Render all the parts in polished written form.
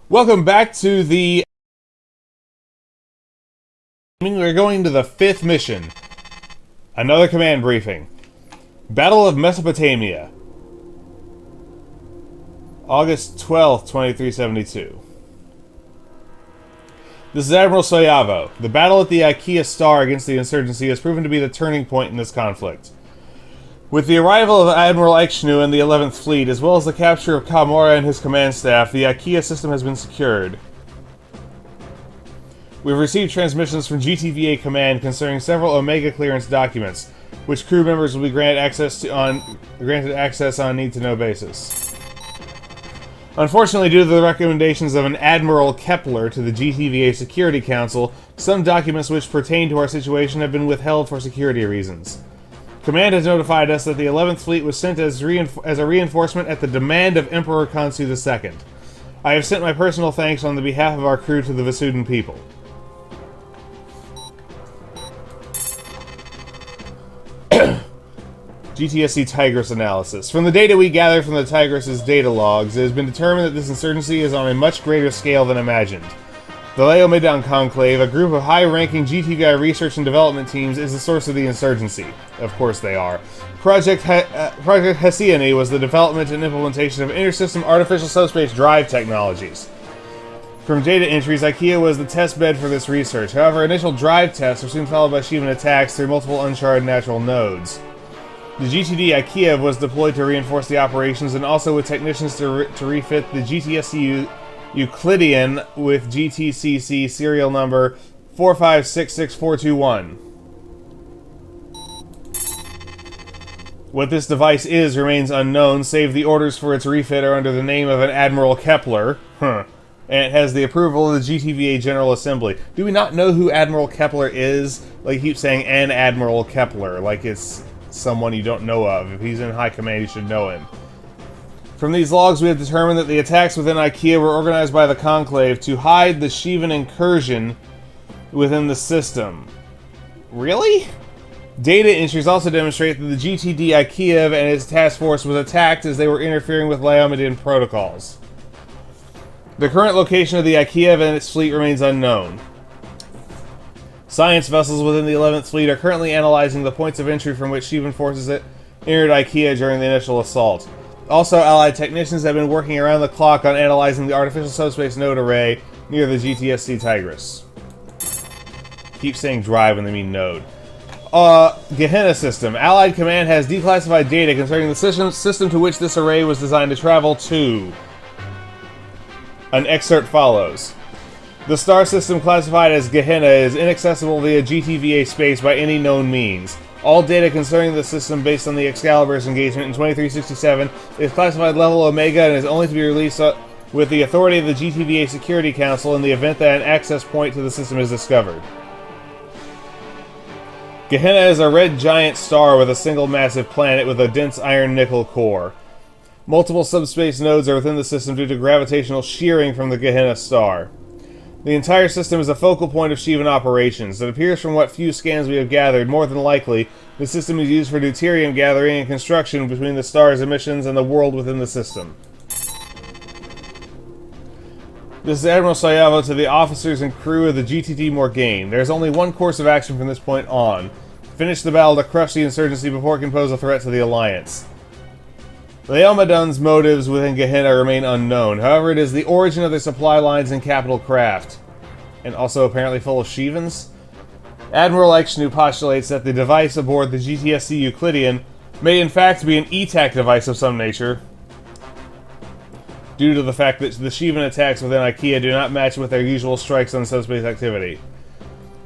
Welcome back to the... We're going to the 5th mission. Another command briefing. Battle of Mesopotamia. August 12th, 2372. This is Admiral Soyavo. The battle at the IKEA Star against the insurgency has proven to be the turning point in this conflict. With the arrival of Admiral Ekshnu and the 11th Fleet, as well as the capture of Kamora and his command staff, the IKEA system has been secured. We've received transmissions from GTVA Command concerning several Omega clearance documents, which crew members will be granted access on a need-to-know basis. Unfortunately, due to the recommendations of an Admiral Kepler to the GTVA Security Council, some documents which pertain to our situation have been withheld for security reasons. Command has notified us that the 11th Fleet was sent as a reinforcement at the demand of Emperor Khonsu II. I have sent my personal thanks on the behalf of our crew to the Vasudan people. GTSC Tigris analysis. From the data we gathered from the Tigris' data logs, it has been determined that this insurgency is on a much greater scale than imagined. The Laomedon Conclave, a group of high-ranking GTVI research and development teams, is the source of the insurgency. Of course they are. Project Hesione was the development and implementation of inter-system artificial subspace drive technologies. From data entries, IKEA was the test bed for this research. However, initial drive tests were soon followed by Shivan attacks through multiple uncharted natural nodes. The GTD IKEA was deployed to reinforce the operations and also with technicians to refit the GTSC Euclidean with GTCC serial number 4566421. What this device is remains unknown, save the orders for its refit are under the name of an Admiral Kepler. And it has the approval of the GTVA General Assembly. Do we not know who Admiral Kepler is? Like, he keeps saying an Admiral Kepler, like it's someone you don't know of. If he's in high command, you should know him. From these logs, we have determined that the attacks within IKEA were organized by the Conclave to hide the Shivan incursion within the system. Really? Data entries also demonstrate that the GTD IKEA and its task force was attacked as they were interfering with Laomedian protocols. The current location of the IKEA and its fleet remains unknown. Science vessels within the 11th Fleet are currently analyzing the points of entry from which Shivan forces entered IKEA during the initial assault. Also, Allied technicians have been working around the clock on analyzing the artificial subspace node array near the GTSC Tigris. Keep saying drive when they mean node. Gehenna system. Allied command has declassified data concerning the system to which this array was designed to travel to. An excerpt follows. The star system classified as Gehenna is inaccessible via GTVA space by any known means. All data concerning the system based on the Excalibur's engagement in 2367 is classified level Omega and is only to be released with the authority of the GTVA Security Council in the event that an access point to the system is discovered. Gehenna is a red giant star with a single massive planet with a dense iron-nickel core. Multiple subspace nodes are within the system due to gravitational shearing from the Gehenna star. The entire system is a focal point of Shivan operations. It appears from what few scans we have gathered, more than likely, the system is used for deuterium gathering and construction between the star's emissions and the world within the system. This is Admiral Soyavo to the officers and crew of the GTD Morgaine. There is only one course of action from this point on. Finish the battle to crush the insurgency before it can pose a threat to the Alliance. Laomedon's motives within Gehenna remain unknown. However, it is the origin of their supply lines and capital craft. And also apparently full of Shivans. Admiral Ekshnu postulates that the device aboard the GTSC Euclidean may in fact be an ETAC device of some nature, due to the fact that the Shivan attacks within IKEA do not match with their usual strikes on subspace activity.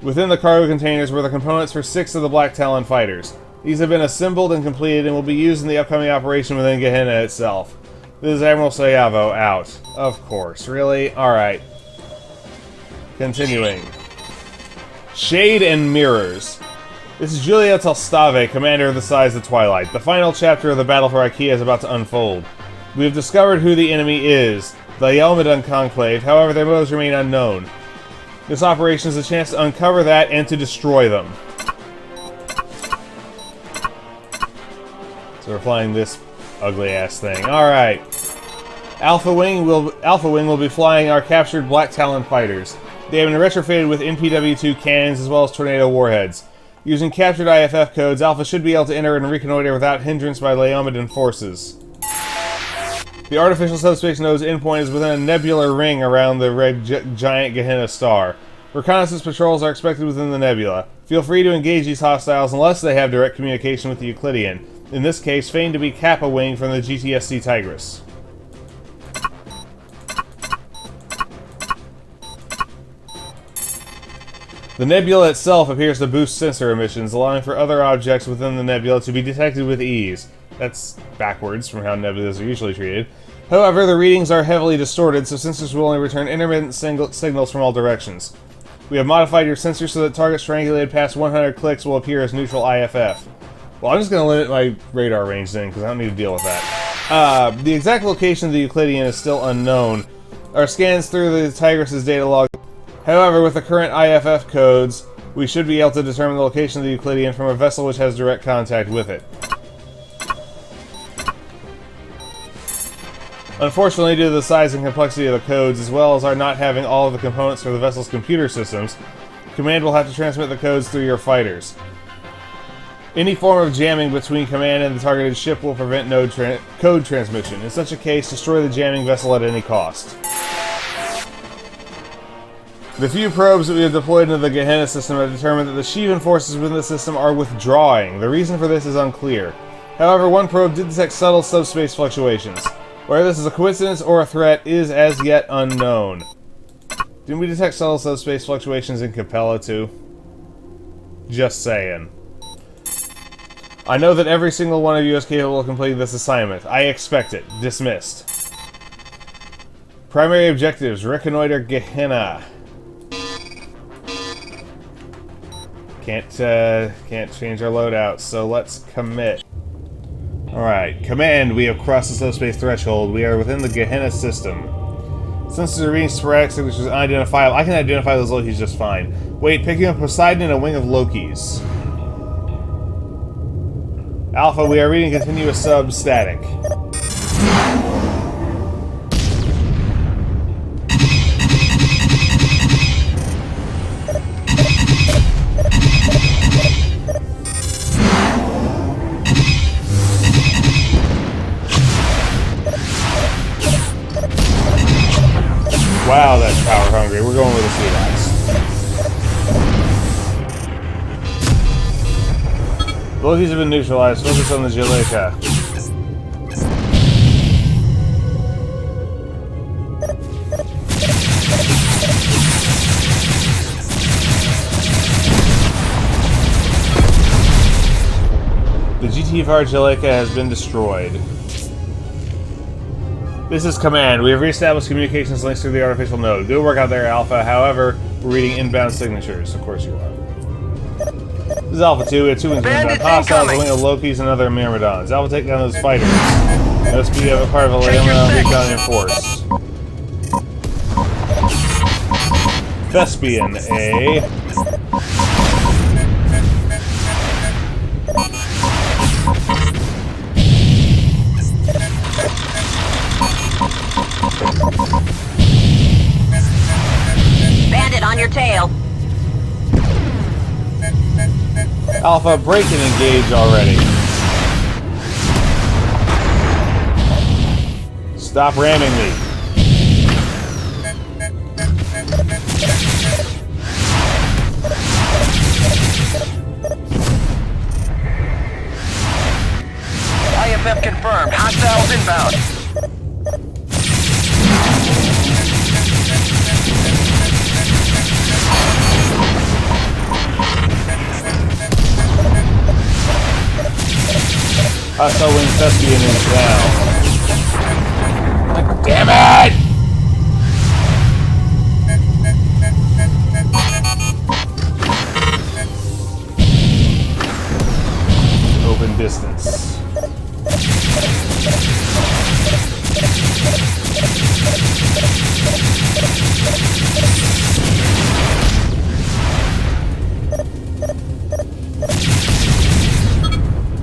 Within the cargo containers were the components for 6 of the Black Talon fighters. These have been assembled and completed and will be used in the upcoming operation within Gehenna itself. This is Admiral Soyavo, out. Of course. Really? Alright. Continuing. Shade and Mirrors. This is Giulio Tolstave, commander of the size of Twilight. The final chapter of the battle for IKEA is about to unfold. We have discovered who the enemy is, the Laomedon Conclave, however their motives remain unknown. This operation is a chance to uncover that and to destroy them. So we're flying this ugly-ass thing. Alright. Alpha Wing will be flying our captured Black Talon fighters. They have been retrofitted with NPW-2 cannons as well as tornado warheads. Using captured IFF codes, Alpha should be able to enter and reconnoiter without hindrance by Laomedan forces. The artificial subspace node's endpoint is within a nebular ring around the red giant Gehenna star. Reconnaissance patrols are expected within the nebula. Feel free to engage these hostiles unless they have direct communication with the Euclidean. In this case, feigned to be Kappa Wing from the GTSC Tigris. The nebula itself appears to boost sensor emissions, allowing for other objects within the nebula to be detected with ease. That's backwards from how nebulas are usually treated. However, the readings are heavily distorted, so sensors will only return intermittent signals from all directions. We have modified your sensors so that targets triangulated past 100 clicks will appear as neutral IFF. Well, I'm just going to limit my radar range then, because I don't need to deal with that. The exact location of the Euclidean is still unknown. Our scans through the Tigris' data log. However, with the current IFF codes, we should be able to determine the location of the Euclidean from a vessel which has direct contact with it. Unfortunately, due to the size and complexity of the codes, as well as our not having all of the components for the vessel's computer systems, Command will have to transmit the codes through your fighters. Any form of jamming between Command and the targeted ship will prevent code transmission. In such a case, destroy the jamming vessel at any cost. The few probes that we have deployed into the Gehenna system have determined that the Shivan forces within the system are withdrawing. The reason for this is unclear. However, one probe did detect subtle subspace fluctuations. Whether this is a coincidence or a threat is as yet unknown. Didn't we detect subtle subspace fluctuations in Capella too? Just saying. I know that every single one of you is capable of completing this assignment. I expect it. Dismissed. Primary objectives: reconnoiter Gehenna. Can't change our loadout, so let's commit. Alright, Command, we have crossed the subspace threshold. We are within the Gehenna system. Sensors are reading sporadic signatures unidentifiable. I can identify those Lokis just fine. Wait, picking up Poseidon and a wing of Lokis. Alpha, we are reading continuous sub-static. Wow, that's power hungry. We're going with the sea lights. Lokis have been neutralized. Focus on the Jaleka. The GTFR Jaleka has been destroyed. This is Command. We have reestablished communications links through the artificial node. Good work out there, Alpha. However, we're reading inbound signatures. Of course you are. This is Alpha 2. We have 2 wings of inbound hostiles, a wing of Lokis, and other Myrmidons. Alpha, take down those fighters. Notice we have a part of a Laomedan recon force. Thespian, Bandit on your tail. Alpha, break and engage already. Stop ramming me. IFF confirmed. Hostiles inbound. Hostile wing Thespian is down. Damn it! Open distance.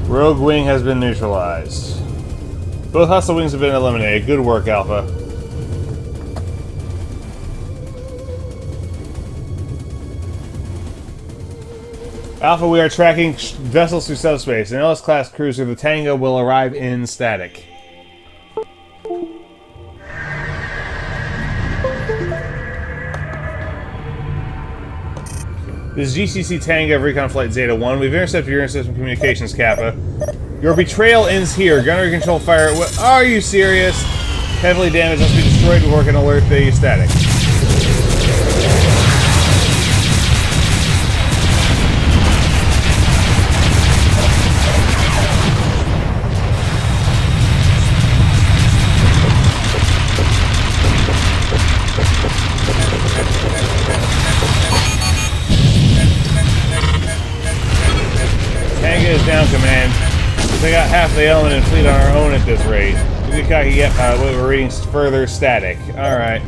Rogue wing has been neutralized. Both hostile wings have been eliminated. Good work, Alpha. Alpha, we are tracking vessels through subspace. An LS-class cruiser, the Tango, will arrive in static. This is GCC Tango of Recon Flight Zeta 1. We've intercepted your intersystem communications, Kappa. Your betrayal ends here. Gunnery control fire. Are you serious? Heavily damaged, must be destroyed before it can alert the static. Tango is down, Command. We got half the element and fleet on our own at this rate. We could get we're reading further static. Alright.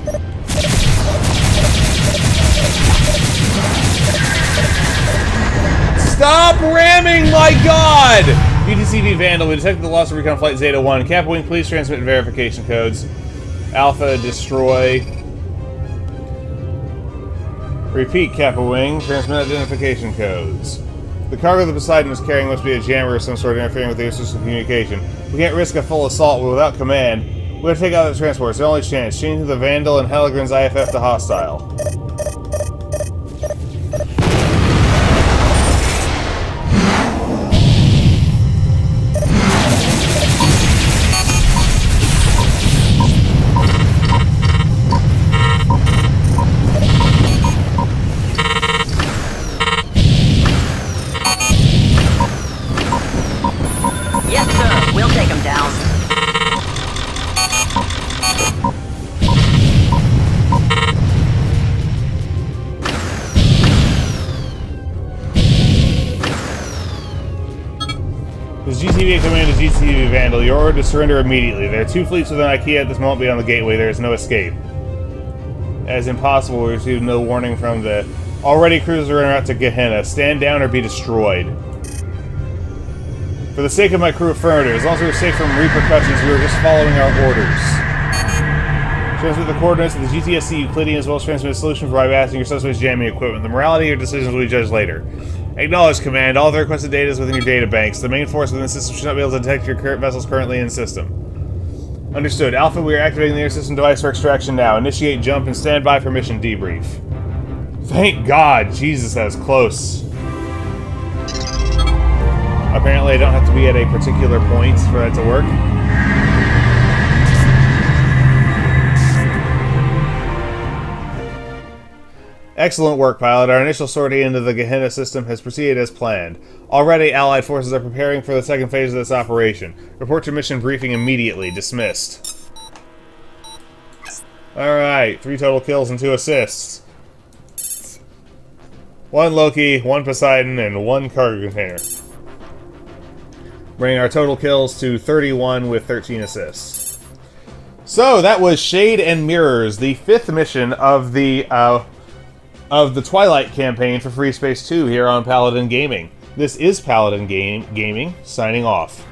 Stop ramming, my god! UTCV Vandal, we detected the loss of Recon Flight Zeta 1. Kappa Wing, please transmit verification codes. Alpha, destroy. Repeat, Kappa Wing, transmit identification codes. The cargo the Poseidon is carrying must be a jammer of some sort interfering with the system communication. We can't risk a full assault without command. We gotta take out the transport. It's the only chance. Change the Vandal and Helligren's IFF to hostile. GTV command to GTV Vandal. You're ordered to surrender immediately. There are 2 fleets within IKEA at this moment beyond the gateway. There is no escape. As impossible, we received no warning from the already cruiser en route to Gehenna. Stand down or be destroyed. For the sake of my crew, affirmative. As long as we're safe from repercussions, we are just following our orders. Transmit the coordinates of the GTSC Euclidean as well as transmit a solution for bypassing your subspace jamming equipment. The morality of your decisions will be judged later. Acknowledge, Command. All the requested data is within your data banks. The main force within the system should not be able to detect your current vessels currently in system. Understood. Alpha, we are activating the air system device for extraction now. Initiate jump and stand by for mission debrief. Thank God! Jesus, that was close. Apparently I don't have to be at a particular point for that to work. Excellent work, pilot. Our initial sortie into the Gehenna system has proceeded as planned. Already, Allied forces are preparing for the second phase of this operation. Report to mission briefing immediately. Dismissed. Alright, 3 total kills and 2 assists. 1 Loki, 1 Poseidon, and 1 cargo container. Bringing our total kills to 31 with 13 assists. So, that was Shade and Mirrors, the 5th mission of the Twilight campaign for Freespace 2 here on Paladin Gaming. This is Paladin Gaming, signing off.